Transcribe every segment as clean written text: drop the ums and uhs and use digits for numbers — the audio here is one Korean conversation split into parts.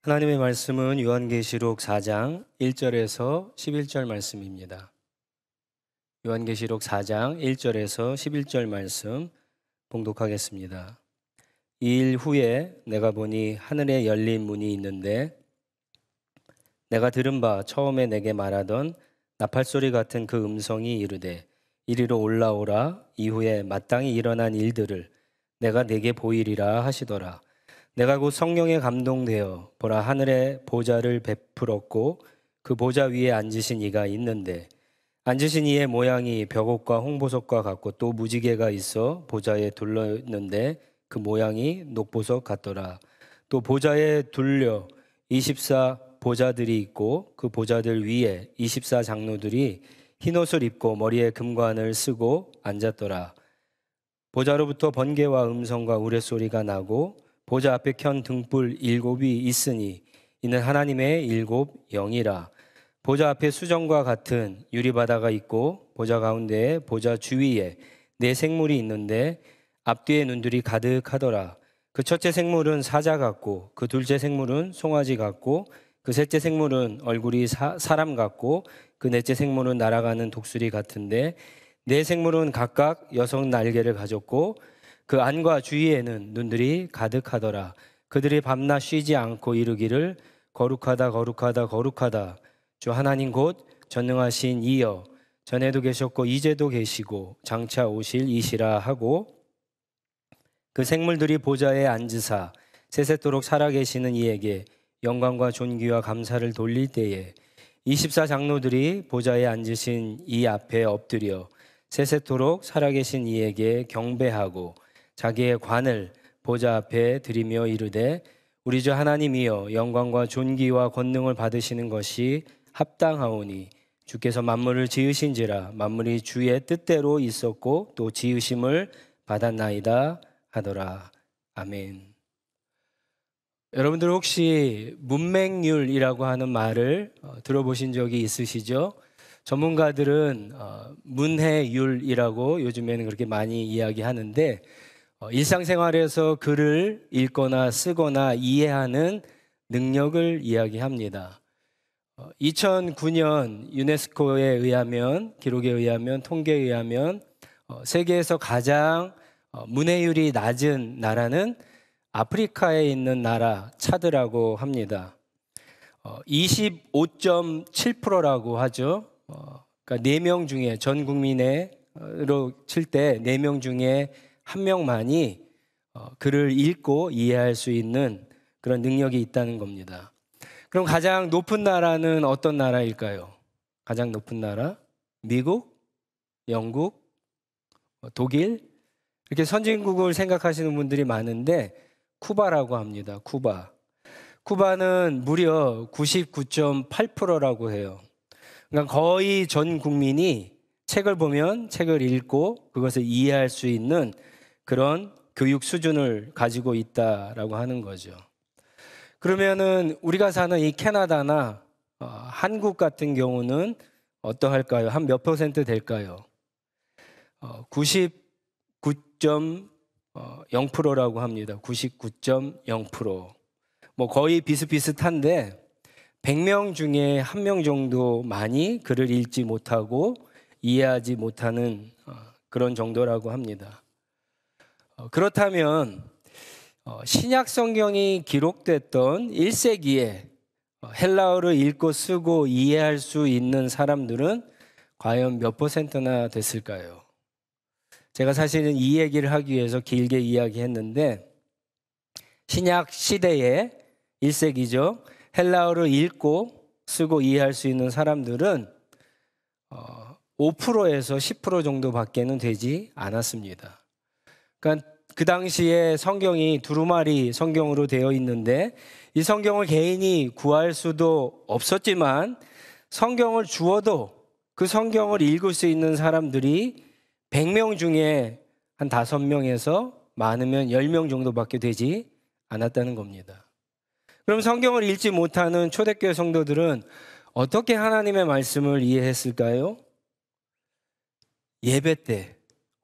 하나님의 말씀은 요한계시록 4장 1절에서 11절 말씀입니다. 요한계시록 4장 1절에서 11절 말씀 봉독하겠습니다. 이 일 후에 내가 보니 하늘에 열린 문이 있는데 내가 들은 바 처음에 내게 말하던 나팔소리 같은 그 음성이 이르되 이리로 올라오라. 이후에 마땅히 일어난 일들을 내가 네게 보이리라 하시더라. 내가 곧 성령에 감동되어 보라, 하늘에 보좌를 베풀었고 그 보좌 위에 앉으신 이가 있는데 앉으신 이의 모양이 벽옷과 홍보석과 같고 또 무지개가 있어 보좌에 둘렀는데 그 모양이 녹보석 같더라. 또 보좌에 둘려 24 보좌들이 있고 그 보좌들 위에 24 장로들이 흰옷을 입고 머리에 금관을 쓰고 앉았더라. 보좌로부터 번개와 음성과 우레소리가 나고 보좌 앞에 켠 등불 7이 있으니 이는 하나님의 7 영이라. 보좌 앞에 수정과 같은 유리바다가 있고 보좌 가운데에 보좌 주위에 4 생물이 있는데 앞뒤에 눈들이 가득하더라. 그 첫째 생물은 사자 같고 그 둘째 생물은 송아지 같고 그 셋째 생물은 얼굴이 사람 같고 그 넷째 생물은 날아가는 독수리 같은데 4 생물은 각각 6 날개를 가졌고 그 안과 주위에는 눈들이 가득하더라. 그들이 밤낮 쉬지 않고 이르기를 거룩하다 거룩하다 거룩하다 주 하나님 곧 전능하신 이여, 전에도 계셨고 이제도 계시고 장차 오실 이시라 하고 그 생물들이 보좌에 앉으사 세세토록 살아계시는 이에게 영광과 존귀와 감사를 돌릴 때에 24 장로들이 보좌에 앉으신 이 앞에 엎드려 세세토록 살아계신 이에게 경배하고 자기의 관을 보좌 앞에 드리며 이르되 우리 주 하나님이여, 영광과 존귀와 권능을 받으시는 것이 합당하오니 주께서 만물을 지으신지라 만물이 주의 뜻대로 있었고 또 지으심을 받았나이다 하더라. 아멘. 여러분들 혹시 문맹률이라고 하는 말을 들어보신 적이 있으시죠? 전문가들은 문해율이라고 요즘에는 그렇게 많이 이야기하는데 일상생활에서 글을 읽거나 쓰거나 이해하는 능력을 이야기합니다. 2009년 유네스코에 의하면, 기록에 의하면, 통계에 의하면 세계에서 가장 문해율이 낮은 나라는 아프리카에 있는 나라 차드라고 합니다. 25.7%라고 하죠. 그러니까 4명 중에, 전 국민으로 칠 때 4명 중에 1명만이 글을 읽고 이해할 수 있는 그런 능력이 있다는 겁니다. 그럼 가장 높은 나라는 어떤 나라일까요? 가장 높은 나라? 미국? 영국? 독일? 이렇게 선진국을 생각하시는 분들이 많은데 쿠바라고 합니다. 쿠바는 무려 99.8%라고 해요. 그러니까 거의 전 국민이 책을 보면 책을 읽고 그것을 이해할 수 있는 그런 교육 수준을 가지고 있다라고 하는 거죠. 그러면은 우리가 사는 이 캐나다나 한국 같은 경우는 어떠할까요? 한 몇 퍼센트 될까요? 99.0%라고 합니다. 99.0%. 뭐 거의 비슷비슷한데 100명 중에 1명 정도만이 글을 읽지 못하고 이해하지 못하는 그런 정도라고 합니다. 그렇다면 신약 성경이 기록됐던 1세기에 헬라어를 읽고 쓰고 이해할 수 있는 사람들은 과연 몇 퍼센트나 됐을까요? 제가 사실은 이 얘기를 하기 위해서 길게 이야기했는데 신약 시대에 1세기죠. 헬라어를 읽고 쓰고 이해할 수 있는 사람들은 5%에서 10% 정도밖에는 되지 않았습니다. 그러니까 그 당시에 성경이 두루마리 성경으로 되어 있는데 이 성경을 개인이 구할 수도 없었지만 성경을 주어도 그 성경을 읽을 수 있는 사람들이 100명 중에 한 5명에서 많으면 10명 정도밖에 되지 않았다는 겁니다. 그럼 성경을 읽지 못하는 초대교회 성도들은 어떻게 하나님의 말씀을 이해했을까요? 예배 때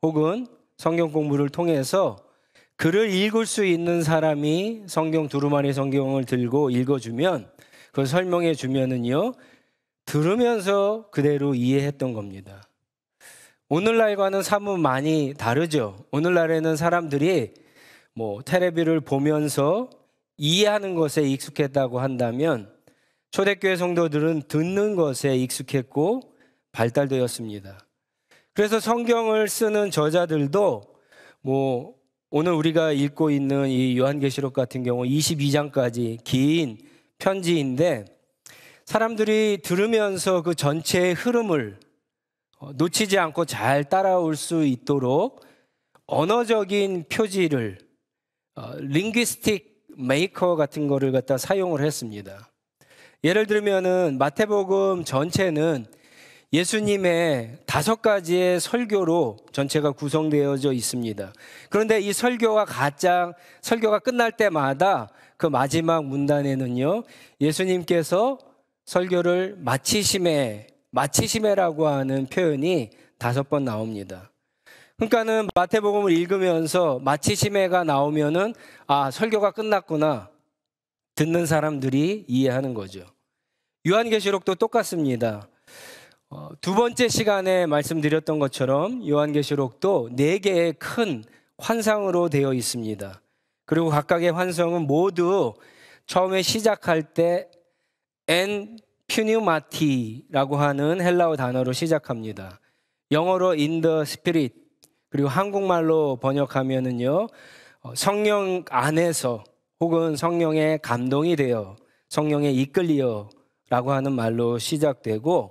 혹은 성경 공부를 통해서 글을 읽을 수 있는 사람이 성경 두루마리 성경을 들고 읽어주면 그걸 설명해 주면은요 들으면서 그대로 이해했던 겁니다. 오늘날과는 사뭇 많이 다르죠. 오늘날에는 사람들이 텔레비를 보면서 이해하는 것에 익숙했다고 한다면 초대교회 성도들은 듣는 것에 익숙했고 발달되었습니다. 그래서 성경을 쓰는 저자들도 오늘 우리가 읽고 있는 이 요한계시록 같은 경우 22장까지 긴 편지인데 사람들이 들으면서 그 전체의 흐름을 놓치지 않고 잘 따라올 수 있도록 언어적인 표지를 링귀스틱 메이커 같은 거를 갖다 사용을 했습니다. 예를 들면은 마태복음 전체는 예수님의 5가지의 설교로 전체가 구성되어져 있습니다. 그런데 이 설교가 끝날 때마다 그 마지막 문단에는요, 예수님께서 설교를 마치시매라고 하는 표현이 5번 나옵니다. 그러니까는 마태복음을 읽으면서 마치시매가 나오면은 설교가 끝났구나. 듣는 사람들이 이해하는 거죠. 요한계시록도 똑같습니다. 두 번째 시간에 말씀드렸던 것처럼 요한계시록도 4개의 큰 환상으로 되어 있습니다. 그리고 각각의 환상은 모두 처음에 시작할 때 엔 퓨뉴마티라고 하는 헬라어 단어로 시작합니다. 영어로 in the spirit, 그리고 한국말로 번역하면은요 성령 안에서 혹은 성령의 감동이 되어 성령에 이끌리어 라고 하는 말로 시작되고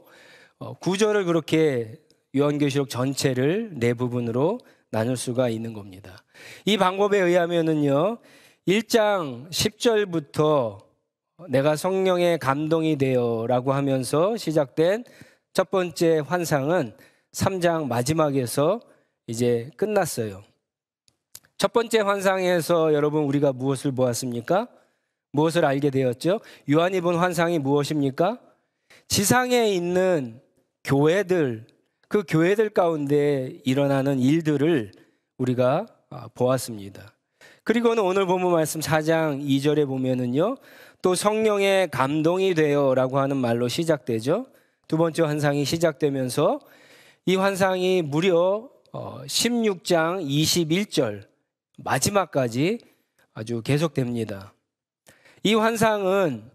구절을 그렇게 요한계시록 전체를 4부분으로 나눌 수가 있는 겁니다. 이 방법에 의하면은요 1장 10절부터 내가 성령의 감동이 되어 라고 하면서 시작된 첫 번째 환상은 3장 마지막에서 이제 끝났어요. 첫 번째 환상에서 여러분 우리가 무엇을 보았습니까? 무엇을 알게 되었죠? 요한이 본 환상이 무엇입니까? 지상에 있는 교회들, 그 교회들 가운데 일어나는 일들을 우리가 보았습니다. 그리고는 오늘 본문 말씀 4장 2절에 보면은요, 또 성령의 감동이 되어 라고 하는 말로 시작되죠. 두 번째 환상이 시작되면서 이 환상이 무려 16장 21절 마지막까지 아주 계속됩니다. 이 환상은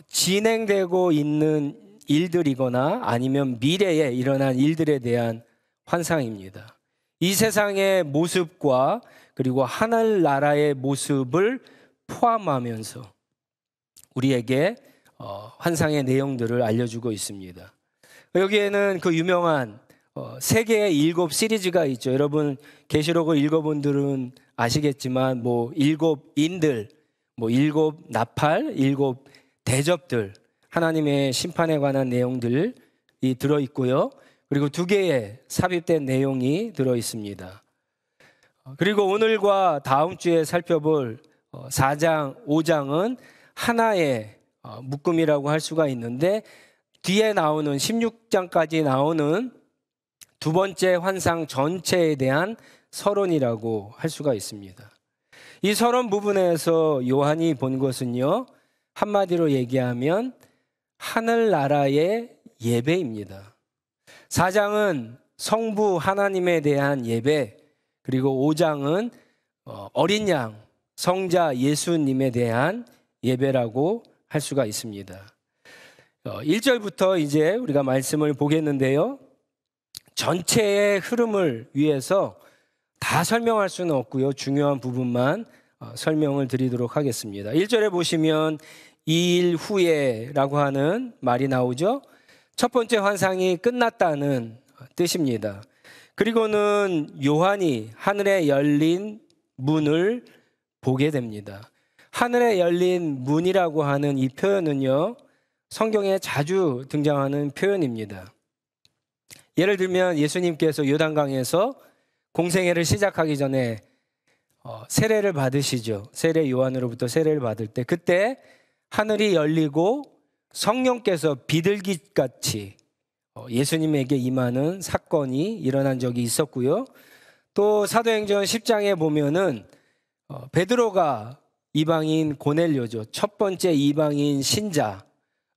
진행되고 있는 일들이거나 아니면 미래에 일어난 일들에 대한 환상입니다. 이 세상의 모습과 그리고 하늘나라의 모습을 포함하면서 우리에게 환상의 내용들을 알려주고 있습니다. 여기에는 그 유명한 세계의 7 시리즈가 있죠. 여러분 계시록을 읽어본 분들은 아시겠지만 7 인들, 7 나팔, 7 대접들, 하나님의 심판에 관한 내용들이 들어있고요. 그리고 2개의 삽입된 내용이 들어있습니다. 그리고 오늘과 다음 주에 살펴볼 4장, 5장은 하나의 묶음이라고 할 수가 있는데 뒤에 나오는 16장까지 나오는 두 번째 환상 전체에 대한 서론이라고 할 수가 있습니다. 이 서론 부분에서 요한이 본 것은요, 한마디로 얘기하면 하늘나라의 예배입니다. 4장은 성부 하나님에 대한 예배, 그리고 5장은 어린 양, 성자 예수님에 대한 예배라고 할 수가 있습니다. 1절부터 이제 우리가 말씀을 보겠는데요. 전체의 흐름을 위해서 다 설명할 수는 없고요. 중요한 부분만 설명을 드리도록 하겠습니다. 1절에 보시면 2일 후에라고 하는 말이 나오죠. 첫 번째 환상이 끝났다는 뜻입니다. 그리고는 요한이 하늘에 열린 문을 보게 됩니다. 하늘에 열린 문이라고 하는 이 표현은요, 성경에 자주 등장하는 표현입니다. 예를 들면 예수님께서 요단강에서 공생애를 시작하기 전에 세례를 받으시죠. 세례 요한으로부터 세례를 받을 때 그때 하늘이 열리고 성령께서 비둘기같이 예수님에게 임하는 사건이 일어난 적이 있었고요. 또 사도행전 10장에 보면은 베드로가 이방인 고넬료죠. 첫 번째 이방인 신자,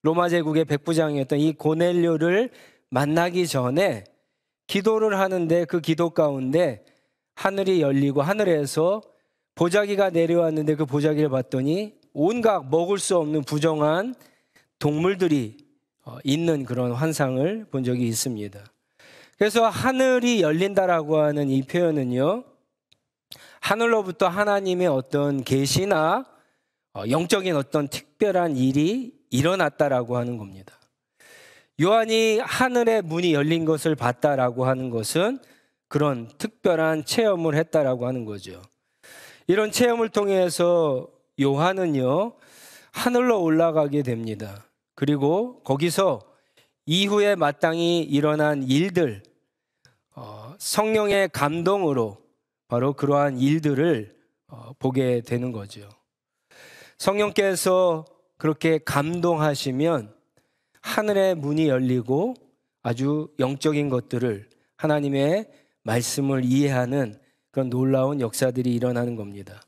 로마 제국의 백부장이었던 이 고넬료를 만나기 전에 기도를 하는데 그 기도 가운데 하늘이 열리고 하늘에서 보자기가 내려왔는데 그 보자기를 봤더니 온갖 먹을 수 없는 부정한 동물들이 있는 그런 환상을 본 적이 있습니다. 그래서 하늘이 열린다라고 하는 이 표현은요, 하늘로부터 하나님의 어떤 계시나 영적인 어떤 특별한 일이 일어났다라고 하는 겁니다. 요한이 하늘의 문이 열린 것을 봤다라고 하는 것은 그런 특별한 체험을 했다라고 하는 거죠. 이런 체험을 통해서 요한은요, 하늘로 올라가게 됩니다. 그리고 거기서 이후에 마땅히 일어난 일들, 성령의 감동으로 바로 그러한 일들을 보게 되는 거죠. 성령께서 그렇게 감동하시면 하늘의 문이 열리고 아주 영적인 것들을, 하나님의 말씀을 이해하는 그런 놀라운 역사들이 일어나는 겁니다.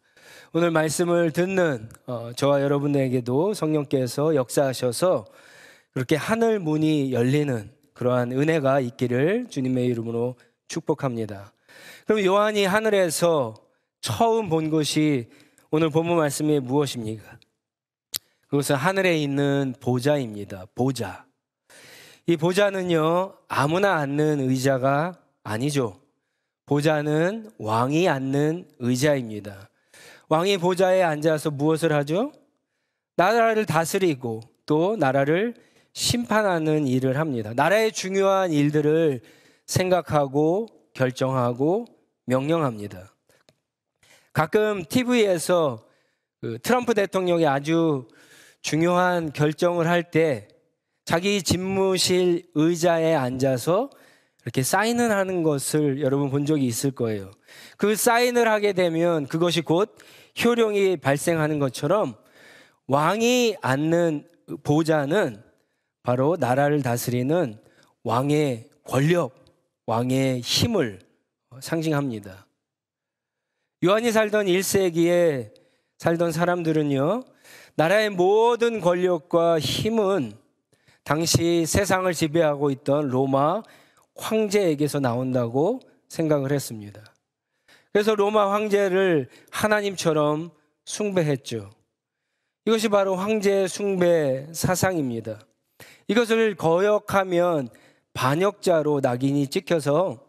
오늘 말씀을 듣는 저와 여러분에게도 성령께서 역사하셔서 그렇게 하늘 문이 열리는 그러한 은혜가 있기를 주님의 이름으로 축복합니다. 그럼 요한이 하늘에서 처음 본 것이 오늘 본문 말씀이 무엇입니까? 그것은 하늘에 있는 보좌입니다. 보좌. 이 보좌는요, 아무나 앉는 의자가 아니죠. 보좌는 왕이 앉는 의자입니다. 왕이 보좌에 앉아서 무엇을 하죠? 나라를 다스리고 또 나라를 심판하는 일을 합니다. 나라의 중요한 일들을 생각하고 결정하고 명령합니다. 가끔 TV에서 트럼프 대통령이 아주 중요한 결정을 할 때 자기 집무실 의자에 앉아서 이렇게 사인을 하는 것을 여러분 본 적이 있을 거예요. 그 사인을 하게 되면 그것이 곧 효력이 발생하는 것처럼 왕이 앉는 보좌는 바로 나라를 다스리는 왕의 권력, 왕의 힘을 상징합니다. 요한이 살던 1세기에 살던 사람들은요, 나라의 모든 권력과 힘은 당시 세상을 지배하고 있던 로마 황제에게서 나온다고 생각을 했습니다. 그래서 로마 황제를 하나님처럼 숭배했죠. 이것이 바로 황제 숭배 사상입니다. 이것을 거역하면 반역자로 낙인이 찍혀서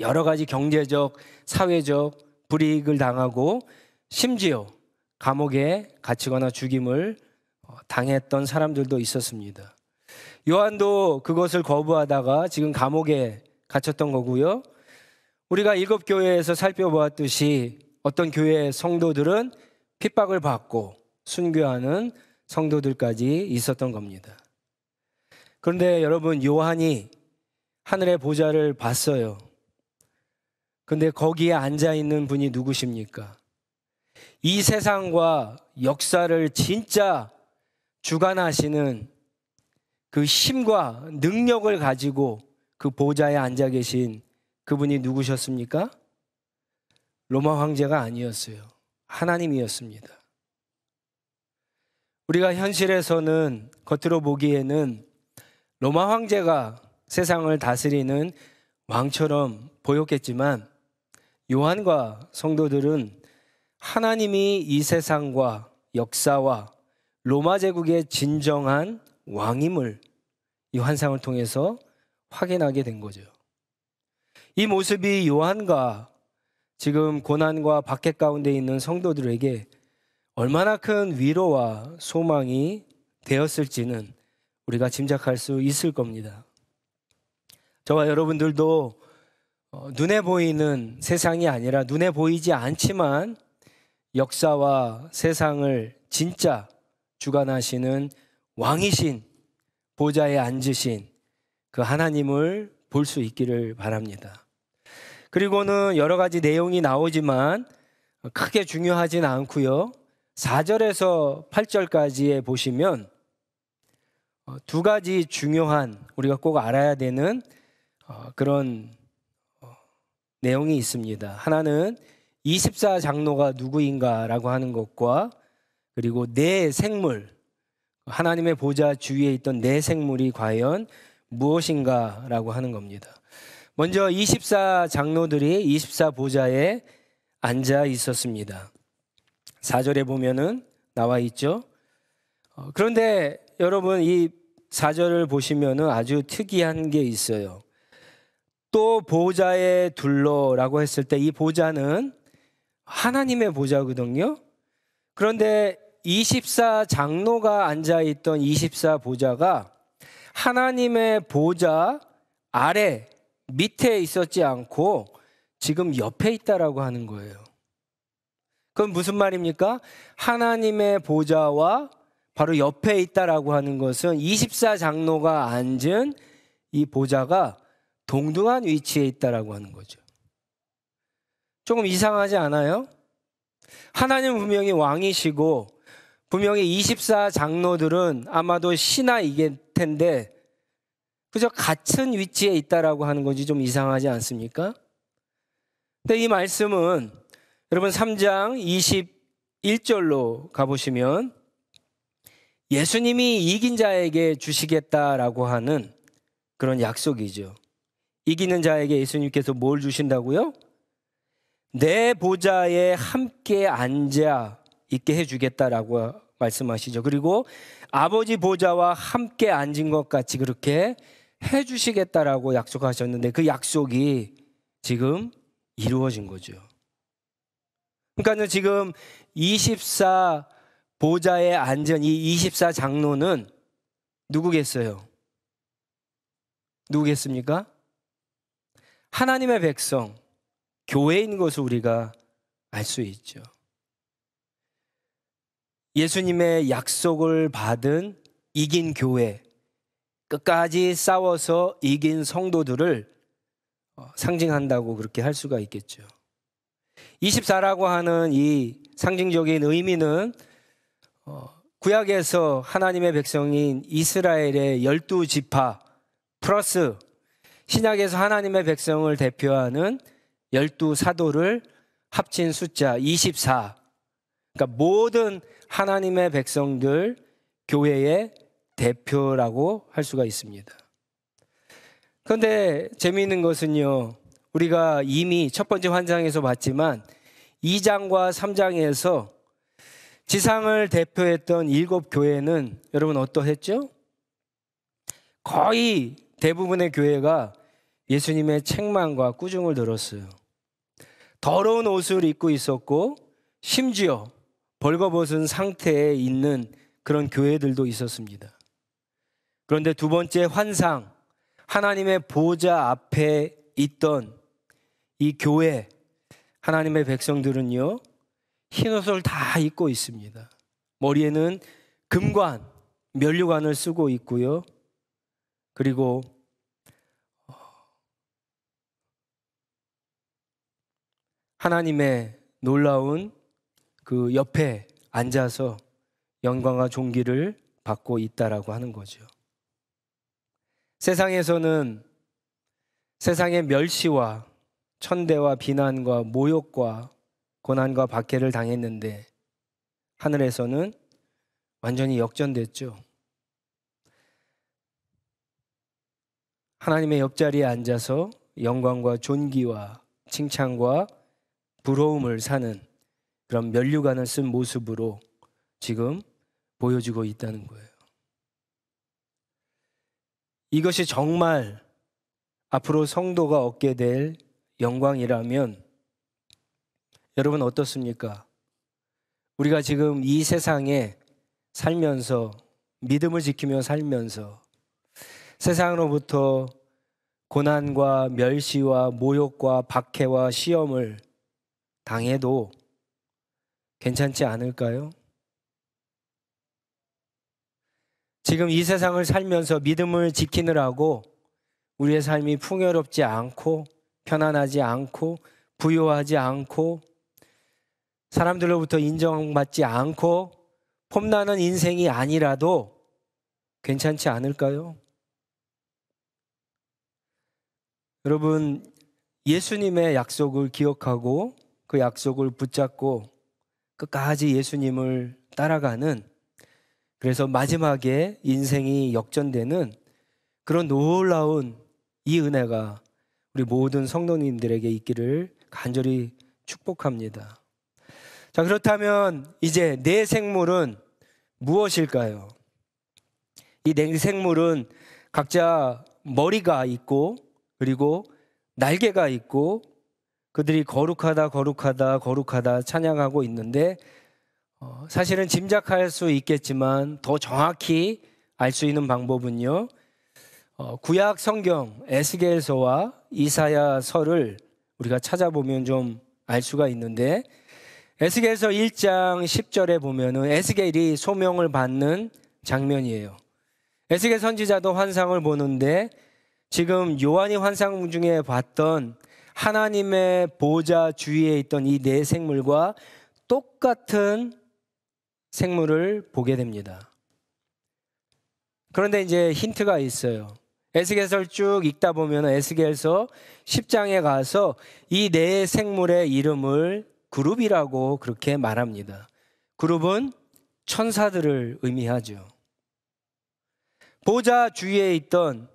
여러 가지 경제적, 사회적 불이익을 당하고 심지어 감옥에 갇히거나 죽임을 당했던 사람들도 있었습니다. 요한도 그것을 거부하다가 지금 감옥에 갇혔던 거고요. 우리가 7교회에서 살펴보았듯이 어떤 교회 성도들은 핍박을 받고 순교하는 성도들까지 있었던 겁니다. 그런데 여러분, 요한이 하늘의 보좌를 봤어요. 그런데 거기에 앉아있는 분이 누구십니까? 이 세상과 역사를 진짜 주관하시는 그 힘과 능력을 가지고 그 보좌에 앉아 계신 그분이 누구셨습니까? 로마 황제가 아니었어요. 하나님이었습니다. 우리가 현실에서는 겉으로 보기에는 로마 황제가 세상을 다스리는 왕처럼 보였겠지만 요한과 성도들은 하나님이 이 세상과 역사와 로마 제국의 진정한 왕임을 이 환상을 통해서 확인하게 된 거죠. 이 모습이 요한과 지금 고난과 박해 가운데 있는 성도들에게 얼마나 큰 위로와 소망이 되었을지는 우리가 짐작할 수 있을 겁니다. 저와 여러분들도 눈에 보이는 세상이 아니라 눈에 보이지 않지만 역사와 세상을 진짜 주관하시는 왕이신, 보좌에 앉으신 그 하나님을 볼 수 있기를 바랍니다. 그리고는 여러 가지 내용이 나오지만 크게 중요하진 않고요. 4절에서 8절까지에 보시면 두 가지 중요한, 우리가 꼭 알아야 되는 그런 내용이 있습니다. 하나는 24장로가 누구인가라고 하는 것과 그리고 네 생물, 하나님의 보좌 주위에 있던 네 생물이 과연 무엇인가라고 하는 겁니다. 먼저 24장로들이 24보좌에 앉아 있었습니다. 4절에 보면은 나와 있죠. 그런데 여러분 이 4절을 보시면은 아주 특이한 게 있어요. 또 보좌에 둘러라고 했을 때 이 보좌는 하나님의 보좌거든요. 그런데 24장로가 앉아있던 24보좌가 하나님의 보좌 아래 밑에 있었지 않고 지금 옆에 있다라고 하는 거예요. 그건 무슨 말입니까? 하나님의 보좌와 바로 옆에 있다라고 하는 것은 24장로가 앉은 이 보좌가 동등한 위치에 있다라고 하는 거죠. 조금 이상하지 않아요? 하나님은 분명히 왕이시고 분명히 24장로들은 아마도 신하이길 텐데 그저 같은 위치에 있다라고 하는 것이 좀 이상하지 않습니까? 근데 이 말씀은 여러분 3장 21절로 가보시면 예수님이 이긴 자에게 주시겠다라고 하는 그런 약속이죠. 이기는 자에게 예수님께서 뭘 주신다고요? 내 보좌에 함께 앉아 있게 해주겠다라고 말씀하시죠. 그리고 아버지 보좌와 함께 앉은 것 같이 그렇게 해주시겠다라고 약속하셨는데 그 약속이 지금 이루어진 거죠. 그러니까 지금 24보좌에 앉은 이 24장로는 누구겠어요? 누구겠습니까? 하나님의 백성, 교회인 것을 우리가 알 수 있죠. 예수님의 약속을 받은 이긴 교회, 끝까지 싸워서 이긴 성도들을 상징한다고 그렇게 할 수가 있겠죠. 24라고 하는 이 상징적인 의미는 구약에서 하나님의 백성인 이스라엘의 12지파 플러스 신약에서 하나님의 백성을 대표하는 12사도를 합친 숫자 24. 그러니까 모든 하나님의 백성들 교회의 대표라고 할 수가 있습니다. 그런데 재미있는 것은요, 우리가 이미 첫 번째 환상에서 봤지만 2장과 3장에서 지상을 대표했던 7교회는 여러분 어떠했죠? 거의 대부분의 교회가 예수님의 책망과 꾸중을 들었어요. 더러운 옷을 입고 있었고 심지어 벌거벗은 상태에 있는 그런 교회들도 있었습니다. 그런데 두 번째 환상, 하나님의 보좌 앞에 있던 이 교회, 하나님의 백성들은요, 흰옷을 다 입고 있습니다. 머리에는 금관, 면류관을 쓰고 있고요. 그리고 하나님의 놀라운 그 옆에 앉아서 영광과 존귀를 받고 있다라고 하는 거죠. 세상에서는 세상의 멸시와 천대와 비난과 모욕과 고난과 박해를 당했는데 하늘에서는 완전히 역전됐죠. 하나님의 옆자리에 앉아서 영광과 존귀와 칭찬과 부러움을 사는 그런 면류관을 쓴 모습으로 지금 보여지고 있다는 거예요. 이것이 정말 앞으로 성도가 얻게 될 영광이라면 여러분 어떻습니까? 우리가 지금 이 세상에 살면서 믿음을 지키며 살면서 세상으로부터 고난과 멸시와 모욕과 박해와 시험을 당해도 괜찮지 않을까요? 지금 이 세상을 살면서 믿음을 지키느라고 우리의 삶이 풍요롭지 않고 편안하지 않고 부유하지 않고 사람들로부터 인정받지 않고 폼나는 인생이 아니라도 괜찮지 않을까요? 여러분, 예수님의 약속을 기억하고 그 약속을 붙잡고 끝까지 예수님을 따라가는, 그래서 마지막에 인생이 역전되는 그런 놀라운 이 은혜가 우리 모든 성도님들에게 있기를 간절히 축복합니다. 자, 그렇다면 이제 내 생물은 무엇일까요? 이 내 생물은 각자 머리가 있고 그리고 날개가 있고 그들이 거룩하다 거룩하다 거룩하다 찬양하고 있는데, 사실은 짐작할 수 있겠지만 더 정확히 알 수 있는 방법은요, 구약 성경 에스겔서와 이사야서를 우리가 찾아보면 좀 알 수가 있는데, 에스겔서 1장 10절에 보면은 에스겔이 소명을 받는 장면이에요. 에스겔 선지자도 환상을 보는데 지금 요한이 환상 중에 봤던 하나님의 보좌 주위에 있던 이 네 생물과 똑같은 생물을 보게 됩니다. 그런데 이제 힌트가 있어요. 에스겔서를 쭉 읽다 보면 에스겔서 10장에 가서 이 네 생물의 이름을 그룹이라고 그렇게 말합니다. 그룹은 천사들을 의미하죠. 보좌 주위에 있던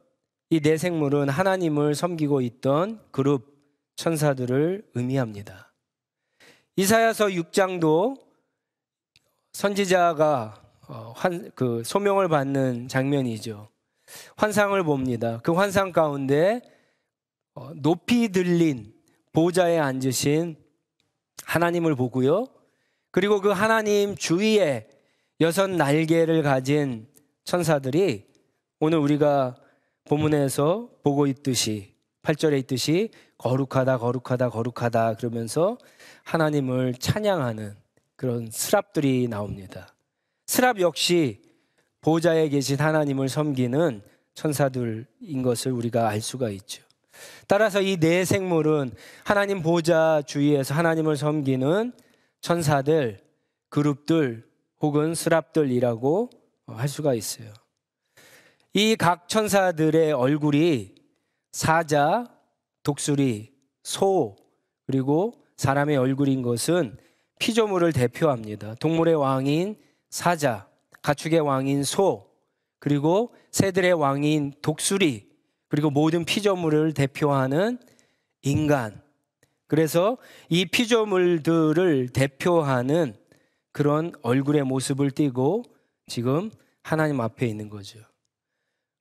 이 네 생물은 하나님을 섬기고 있던 그룹 천사들을 의미합니다. 이사야서 6장도 선지자가 소명을 받는 장면이죠. 환상을 봅니다. 그 환상 가운데 높이 들린 보좌에 앉으신 하나님을 보고요. 그리고 그 하나님 주위에 6 날개를 가진 천사들이 오늘 우리가 본문에서 보고 있듯이 8절에 있듯이 거룩하다 거룩하다 거룩하다 그러면서 하나님을 찬양하는 그런 스랍들이 나옵니다. 스랍 역시 보좌에 계신 하나님을 섬기는 천사들인 것을 우리가 알 수가 있죠. 따라서 이 네 생물은 하나님 보좌 주위에서 하나님을 섬기는 천사들, 그룹들 혹은 스랍들이라고 할 수가 있어요. 이 각 천사들의 얼굴이 사자, 독수리, 소, 그리고 사람의 얼굴인 것은 피조물을 대표합니다. 동물의 왕인 사자, 가축의 왕인 소, 그리고 새들의 왕인 독수리, 그리고 모든 피조물을 대표하는 인간. 그래서 이 피조물들을 대표하는 그런 얼굴의 모습을 띠고 지금 하나님 앞에 있는 거죠.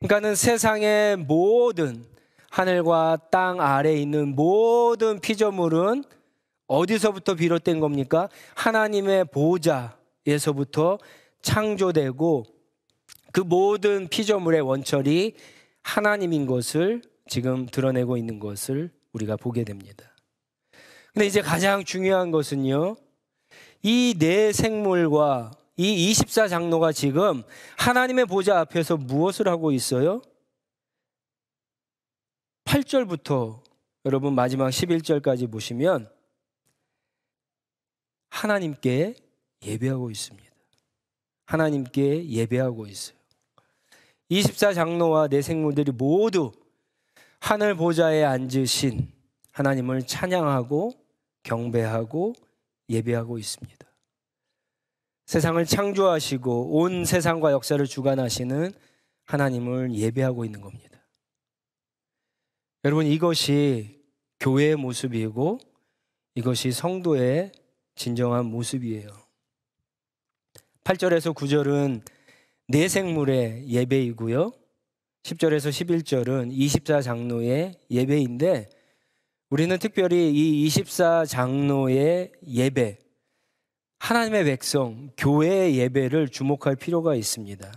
그러니까는 세상의 모든 하늘과 땅 아래에 있는 모든 피조물은 어디서부터 비롯된 겁니까? 하나님의 보좌에서부터 창조되고 그 모든 피조물의 원천이 하나님인 것을 지금 드러내고 있는 것을 우리가 보게 됩니다. 근데 이제 가장 중요한 것은요, 이 네 생물과 이 24장로가 지금 하나님의 보좌 앞에서 무엇을 하고 있어요? 8절부터 여러분 마지막 11절까지 보시면 하나님께 예배하고 있습니다. 하나님께 예배하고 있어요. 24장로와 네 생물들이 모두 하늘 보좌에 앉으신 하나님을 찬양하고 경배하고 예배하고 있습니다. 세상을 창조하시고 온 세상과 역사를 주관하시는 하나님을 예배하고 있는 겁니다. 여러분, 이것이 교회의 모습이고 이것이 성도의 진정한 모습이에요. 8절에서 9절은 네 생물의 예배이고요. 10절에서 11절은 24장로의 예배인데 우리는 특별히 이 24장로의 예배, 하나님의 백성, 교회의 예배를 주목할 필요가 있습니다.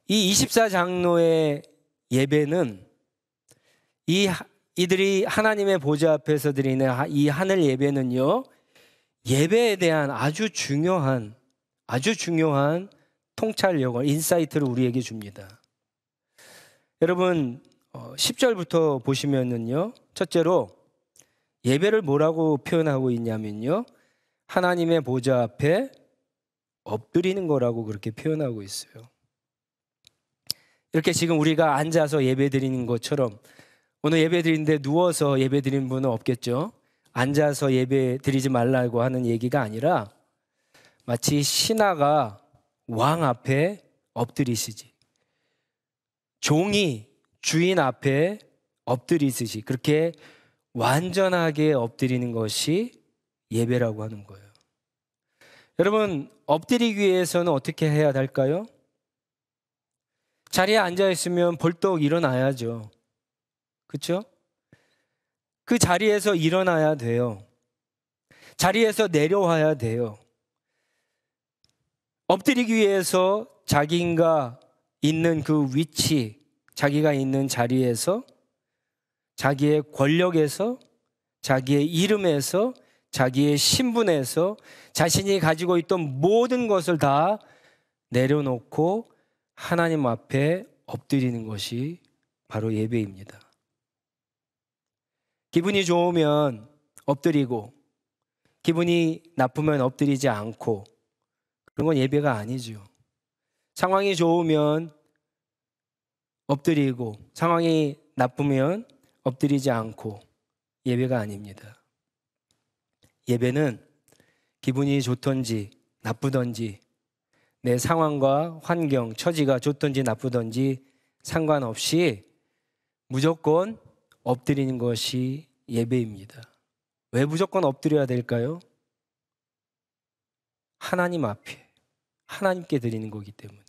이 24장로의 예배는 이들이 하나님의 보좌 앞에서 드리는 이 하늘 예배는요, 예배에 대한 아주 중요한 통찰력을, 인사이트를 우리에게 줍니다. 여러분, 10절부터 보시면은요, 첫째로 예배를 뭐라고 표현하고 있냐면요, 하나님의 보좌 앞에 엎드리는 거라고 그렇게 표현하고 있어요. 이렇게 지금 우리가 앉아서 예배 드리는 것처럼 오늘 예배 드리는데 누워서 예배 드리는 분은 없겠죠? 앉아서 예배 드리지 말라고 하는 얘기가 아니라 마치 신하가 왕 앞에 엎드리시지, 종이 주인 앞에 엎드리듯이 그렇게 완전하게 엎드리는 것이 예배라고 하는 거예요. 여러분, 엎드리기 위해서는 어떻게 해야 할까요? 자리에 앉아 있으면 벌떡 일어나야죠. 그렇죠? 그 자리에서 일어나야 돼요. 자리에서 내려와야 돼요. 엎드리기 위해서 자기가 있는 그 위치, 자기가 있는 자리에서, 자기의 권력에서, 자기의 이름에서, 자기의 신분에서 자신이 가지고 있던 모든 것을 다 내려놓고 하나님 앞에 엎드리는 것이 바로 예배입니다. 기분이 좋으면 엎드리고 기분이 나쁘면 엎드리지 않고, 그런 건 예배가 아니죠. 상황이 좋으면 엎드리고 상황이 나쁘면 엎드리지 않고 예배가 아닙니다. 예배는 기분이 좋든지 나쁘든지, 내 상황과 환경, 처지가 좋든지 나쁘든지 상관없이 무조건 엎드리는 것이 예배입니다. 왜 무조건 엎드려야 될까요? 하나님 앞에, 하나님께 드리는 거기 때문에.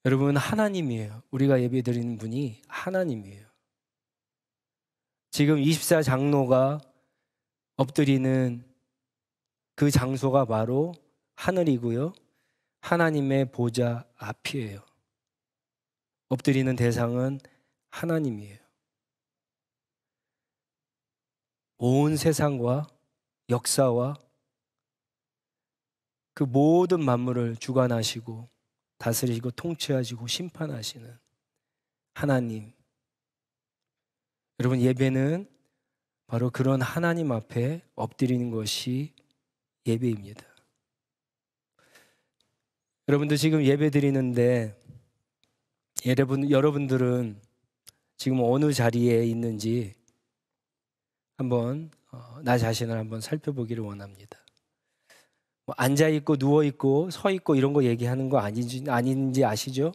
여러분, 하나님이에요. 우리가 예배 드리는 분이 하나님이에요. 지금 24장로가 엎드리는 그 장소가 바로 하늘이고요, 하나님의 보좌 앞이에요. 엎드리는 대상은 하나님이에요. 온 세상과 역사와 그 모든 만물을 주관하시고 다스리시고 통치하시고 심판하시는 하나님. 여러분, 예배는 바로 그런 하나님 앞에 엎드리는 것이 예배입니다. 여러분들 지금 예배 드리는데 여러분들은 지금 어느 자리에 있는지 한번 나 자신을 한번 살펴보기를 원합니다. 뭐 앉아 있고 누워 있고 서 있고 이런 거 얘기하는 거 아닌지 아시죠?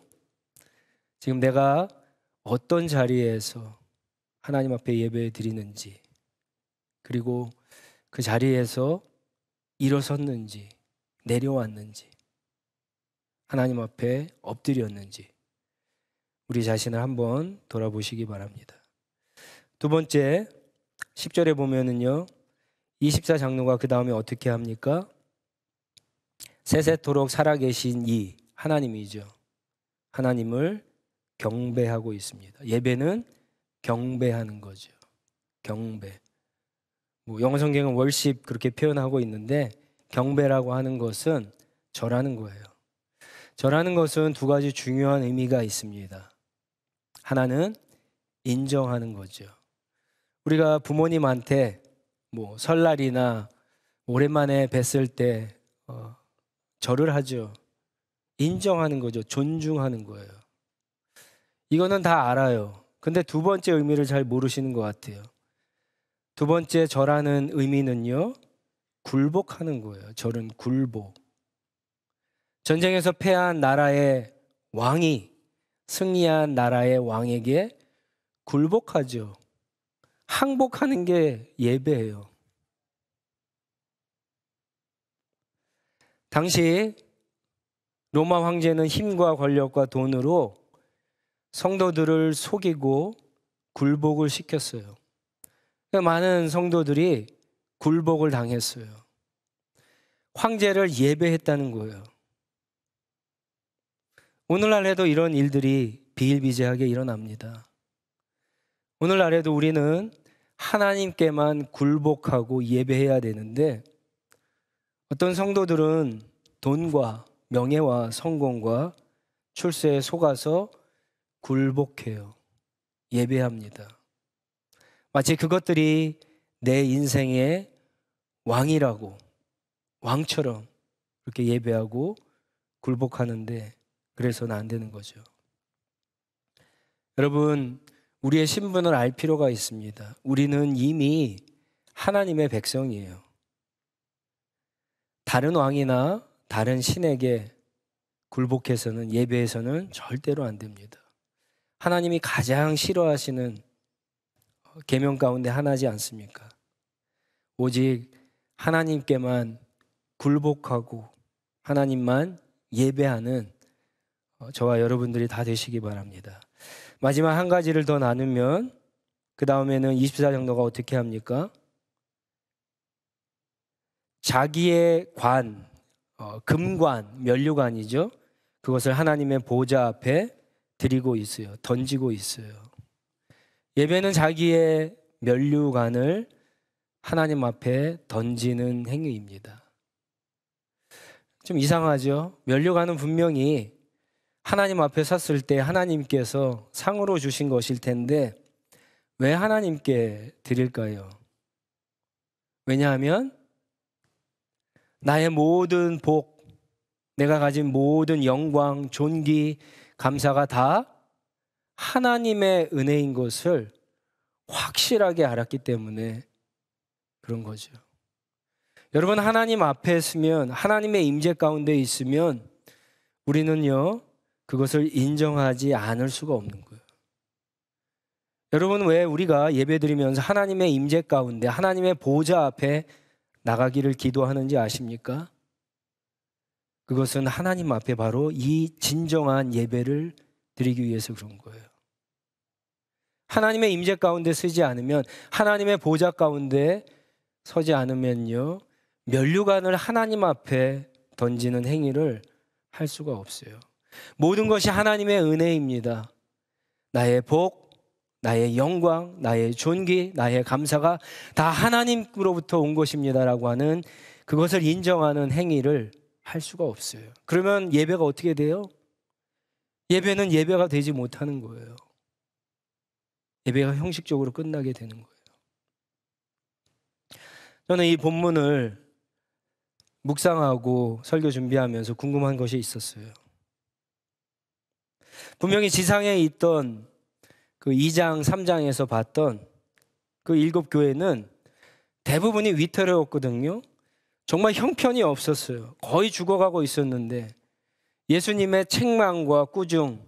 지금 내가 어떤 자리에서 하나님 앞에 예배 드리는지, 그리고 그 자리에서 일어섰는지 내려왔는지, 하나님 앞에 엎드렸는지 우리 자신을 한번 돌아보시기 바랍니다. 두 번째, 10절에 보면은요, 24장로가 그 다음에 어떻게 합니까? 세세토록 살아계신 이 하나님이죠. 하나님을 경배하고 있습니다. 예배는 경배하는 거죠. 경배. 영어 성경은 월십 그렇게 표현하고 있는데, 경배라고 하는 것은 절하는 거예요. 절하는 것은 두 가지 중요한 의미가 있습니다. 하나는 인정하는 거죠. 우리가 부모님한테 설날이나 오랜만에 뵀을 때 절을 하죠. 인정하는 거죠. 존중하는 거예요. 이거는 다 알아요. 근데 두 번째 의미를 잘 모르시는 것 같아요. 두 번째 절하는 의미는요, 굴복하는 거예요. 절은 굴복. 전쟁에서 패한 나라의 왕이 승리한 나라의 왕에게 굴복하죠. 항복하는 게 예배예요. 당시 로마 황제는 힘과 권력과 돈으로 성도들을 속이고 굴복을 시켰어요. 많은 성도들이 굴복을 당했어요. 황제를 예배했다는 거예요. 오늘날에도 이런 일들이 비일비재하게 일어납니다. 오늘날에도 우리는 하나님께만 굴복하고 예배해야 되는데, 어떤 성도들은 돈과 명예와 성공과 출세에 속아서 굴복해요. 예배합니다. 마치 그것들이 내 인생의 왕이라고, 왕처럼 그렇게 예배하고 굴복하는데, 그래서는 안 되는 거죠. 여러분, 우리의 신분을 알 필요가 있습니다. 우리는 이미 하나님의 백성이에요. 다른 왕이나 다른 신에게 굴복해서는, 예배해서는 절대로 안 됩니다. 하나님이 가장 싫어하시는 계명 가운데 하나지 않습니까? 오직 하나님께만 굴복하고 하나님만 예배하는 저와 여러분들이 다 되시기 바랍니다. 마지막 한 가지를 더 나누면 그 다음에는 24장로가 어떻게 합니까? 자기의 관, 금관, 면류관이죠. 그것을 하나님의 보좌 앞에 드리고 있어요. 던지고 있어요. 예배는 자기의 면류관을 하나님 앞에 던지는 행위입니다. 좀 이상하죠? 면류관은 분명히 하나님 앞에 섰을 때 하나님께서 상으로 주신 것일 텐데 왜 하나님께 드릴까요? 왜냐하면 나의 모든 복, 내가 가진 모든 영광, 존귀, 감사가 다 하나님의 은혜인 것을 확실하게 알았기 때문에 그런 거죠. 여러분, 하나님 앞에 있으면, 하나님의 임재 가운데 있으면 우리는요, 그것을 인정하지 않을 수가 없는 거예요. 여러분, 왜 우리가 예배드리면서 하나님의 임재 가운데 하나님의 보좌 앞에 나가기를 기도하는지 아십니까? 그것은 하나님 앞에 바로 이 진정한 예배를 드리기 위해서 그런 거예요. 하나님의 임재 가운데 서지 않으면, 하나님의 보좌 가운데 서지 않으면요, 면류관을 하나님 앞에 던지는 행위를 할 수가 없어요. 모든 것이 하나님의 은혜입니다. 나의 복, 나의 영광, 나의 존귀, 나의 감사가 다 하나님으로부터 온 것입니다라고 하는 그것을 인정하는 행위를 할 수가 없어요. 그러면 예배가 어떻게 돼요? 예배는 예배가 되지 못하는 거예요. 예배가 형식적으로 끝나게 되는 거예요. 저는 이 본문을 묵상하고 설교 준비하면서 궁금한 것이 있었어요. 분명히 지상에 있던 그 2장, 3장에서 봤던 그 7교회는 대부분이 위태로웠거든요. 정말 형편이 없었어요. 거의 죽어가고 있었는데 예수님의 책망과 꾸중,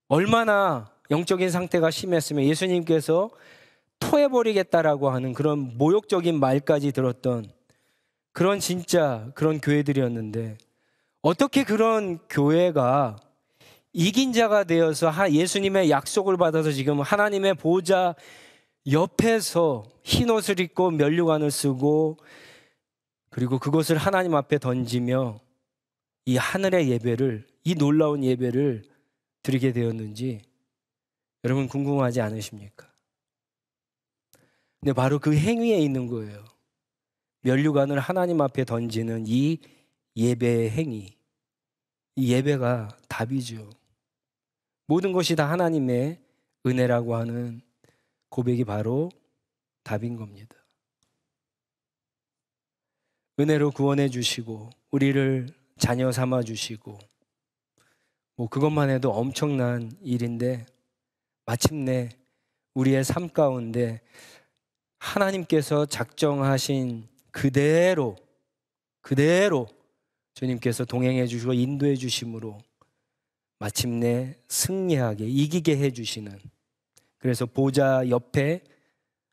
얼마나 영적인 상태가 심했으면 예수님께서 토해버리겠다라고 하는 그런 모욕적인 말까지 들었던 그런 진짜 그런 교회들이었는데, 어떻게 그런 교회가 이긴 자가 되어서 예수님의 약속을 받아서 지금 하나님의 보좌 옆에서 흰옷을 입고 면류관을 쓰고 그리고 그것을 하나님 앞에 던지며 이 하늘의 예배를, 이 놀라운 예배를 드리게 되었는지 여러분 궁금하지 않으십니까? 근데 바로 그 행위에 있는 거예요. 면류관을 하나님 앞에 던지는 이 예배의 행위, 이 예배가 답이죠. 모든 것이 다 하나님의 은혜라고 하는 고백이 바로 답인 겁니다. 은혜로 구원해 주시고 우리를 자녀 삼아 주시고 그것만 해도 엄청난 일인데, 마침내 우리의 삶 가운데 하나님께서 작정하신 그대로 주님께서 동행해 주시고 인도해 주심으로 마침내 승리하게, 이기게 해 주시는, 그래서 보좌 옆에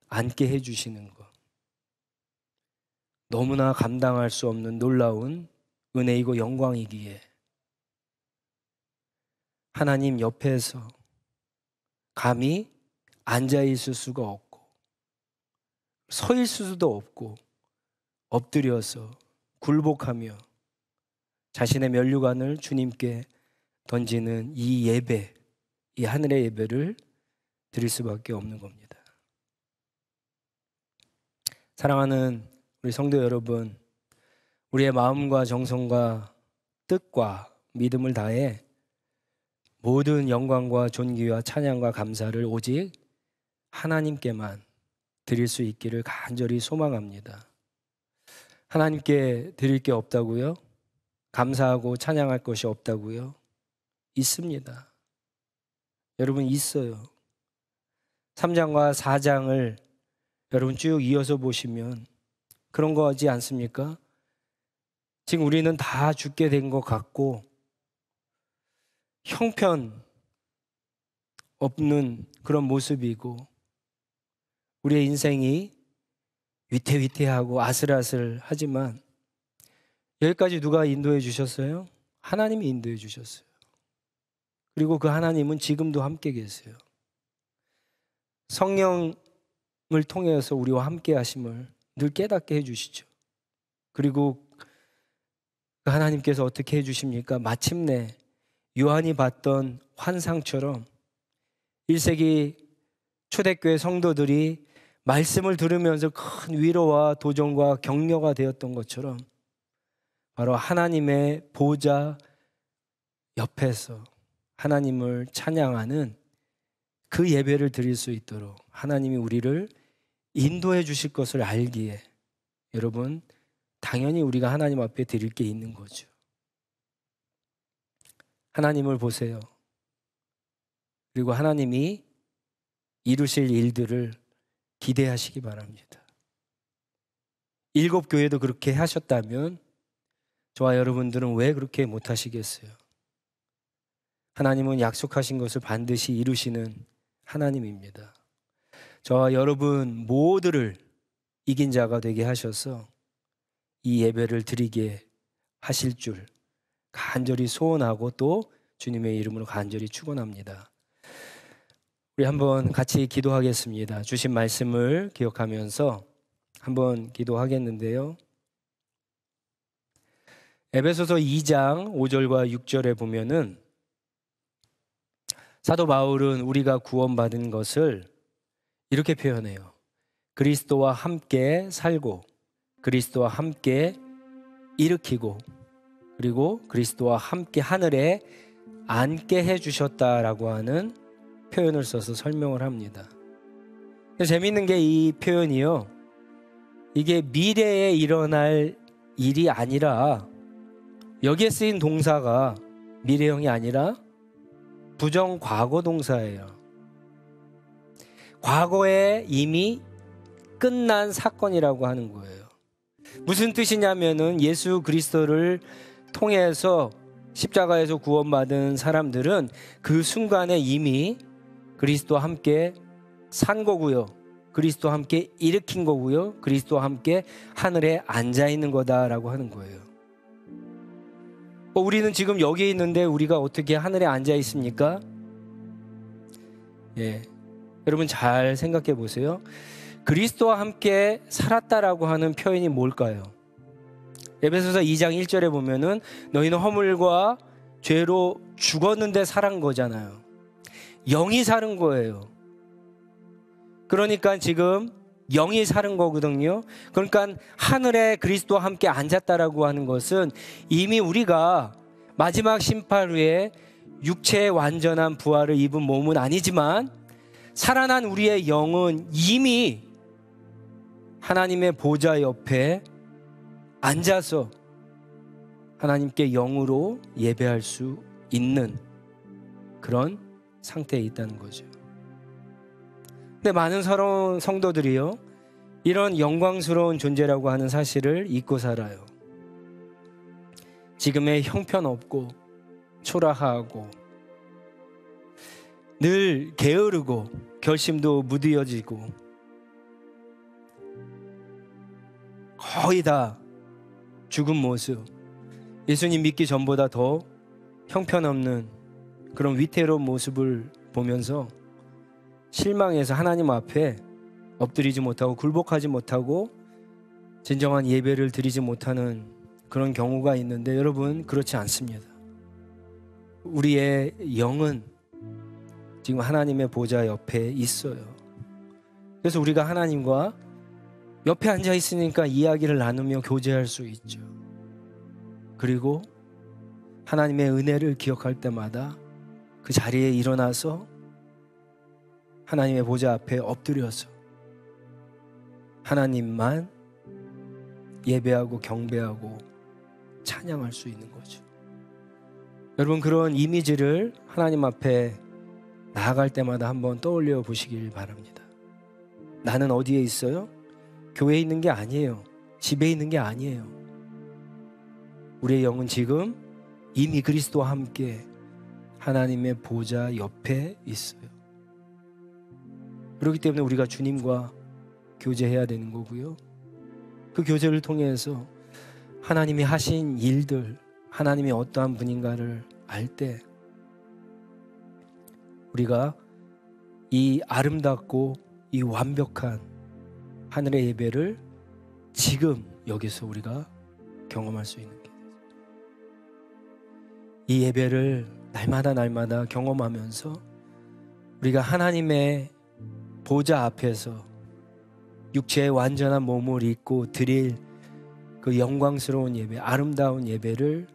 앉게 해 주시는 것, 너무나 감당할 수 없는 놀라운 은혜이고 영광이기에 하나님 옆에서 감히 앉아 있을 수가 없고 서 있을 수도 없고 엎드려서 굴복하며 자신의 면류관을 주님께 던지는 이 예배, 이 하늘의 예배를 드릴 수밖에 없는 겁니다. 사랑하는 우리 성도 여러분, 우리의 마음과 정성과 뜻과 믿음을 다해 모든 영광과 존귀와 찬양과 감사를 오직 하나님께만 드릴 수 있기를 간절히 소망합니다. 하나님께 드릴 게 없다고요? 감사하고 찬양할 것이 없다고요? 있습니다. 여러분, 있어요. 3장과 4장을 여러분 쭉 이어서 보시면 그런 거지 않습니까? 지금 우리는 다 죽게 된 것 같고 형편 없는 그런 모습이고 우리의 인생이 위태위태하고 아슬아슬하지만 여기까지 누가 인도해 주셨어요? 하나님이 인도해 주셨어요. 그리고 그 하나님은 지금도 함께 계세요. 성령을 통해서 우리와 함께 하심을 늘 깨닫게 해주시죠. 그리고 그 하나님께서 어떻게 해주십니까? 마침내 요한이 봤던 환상처럼 1세기 초대교회 성도들이 말씀을 들으면서 큰 위로와 도전과 격려가 되었던 것처럼 바로 하나님의 보좌 옆에서 하나님을 찬양하는 그 예배를 드릴 수 있도록 하나님이 우리를 인도해 주실 것을 알기에 여러분 당연히 우리가 하나님 앞에 드릴 게 있는 거죠. 하나님을 보세요. 그리고 하나님이 이루실 일들을 기대하시기 바랍니다. 7 교회도 그렇게 하셨다면 저와 여러분들은 왜 그렇게 못하시겠어요? 하나님은 약속하신 것을 반드시 이루시는 하나님입니다. 저와 여러분 모두를 이긴 자가 되게 하셔서 이 예배를 드리게 하실 줄 간절히 소원하고 또 주님의 이름으로 간절히 축원합니다. 우리 한번 같이 기도하겠습니다. 주신 말씀을 기억하면서 한번 기도하겠는데요. 에베소서 2장 5절과 6절에 보면은 사도 바울은 우리가 구원받은 것을 이렇게 표현해요. 그리스도와 함께 살고 그리스도와 함께 일으키고 그리고 그리스도와 함께 하늘에 앉게 해주셨다라고 하는 표현을 써서 설명을 합니다. 재미있는 게 이 표현이요. 이게 미래에 일어날 일이 아니라 여기에 쓰인 동사가 미래형이 아니라 부정과거 동사예요. 과거에 이미 끝난 사건이라고 하는 거예요. 무슨 뜻이냐면은 예수 그리스도를 통해서 십자가에서 구원받은 사람들은 그 순간에 이미 그리스도와 함께 산 거고요. 그리스도와 함께 일으킨 거고요. 그리스도와 함께 하늘에 앉아 있는 거다라고 하는 거예요. 우리는 지금 여기에 있는데 우리가 어떻게 하늘에 앉아 있습니까? 여러분 잘 생각해 보세요. 그리스도와 함께 살았다라고 하는 표현이 뭘까요? 에베소서 2장 1절에 보면은 너희는 허물과 죄로 죽었는데 살은 거잖아요. 영이 사는 거예요. 그러니까 지금 영이 사는 거거든요. 그러니까 하늘에 그리스도와 함께 앉았다라고 하는 것은 이미 우리가 마지막 심판 후에 육체의 완전한 부활을 입은 몸은 아니지만 살아난 우리의 영은 이미 하나님의 보좌 옆에 앉아서 하나님께 영으로 예배할 수 있는 그런 상태에 있다는 거죠. 근데 많은 서러운 성도들이요, 이런 영광스러운 존재라고 하는 사실을 잊고 살아요. 지금의 형편없고 초라하고 늘 게으르고 결심도 무뎌지고 거의 다 죽은 모습, 예수님 믿기 전보다 더 형편없는 그런 위태로운 모습을 보면서 실망해서 하나님 앞에 엎드리지 못하고 굴복하지 못하고 진정한 예배를 드리지 못하는 그런 경우가 있는데, 여러분 그렇지 않습니다. 우리의 영은 지금 하나님의 보좌 옆에 있어요. 그래서 우리가 하나님과 옆에 앉아 있으니까 이야기를 나누며 교제할 수 있죠. 그리고 하나님의 은혜를 기억할 때마다 그 자리에 일어나서 하나님의 보좌 앞에 엎드려서 하나님만 예배하고 경배하고 찬양할 수 있는 거죠. 여러분 그런 이미지를 하나님 앞에 나아갈 때마다 한번 떠올려 보시길 바랍니다. 나는 어디에 있어요? 교회에 있는 게 아니에요. 집에 있는 게 아니에요. 우리의 영은 지금 이미 그리스도와 함께 하나님의 보좌 옆에 있어요. 그렇기 때문에 우리가 주님과 교제해야 되는 거고요. 그 교제를 통해서 하나님이 하신 일들, 하나님이 어떠한 분인가를 알 때 우리가 이 아름답고 이 완벽한 하늘의 예배를 지금 여기서 우리가 경험할 수 있는 게 이 예배를 날마다 경험하면서 우리가 하나님의 보좌 앞에서 육체의 완전한 몸을 입고 드릴 그 영광스러운 예배, 아름다운 예배를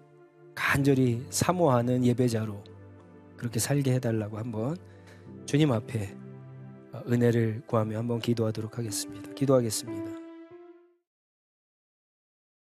간절히 사모하는 예배자로 그렇게 살게 해달라고 한번 주님 앞에 은혜를 구하며 한번 기도하도록 하겠습니다. 기도하겠습니다.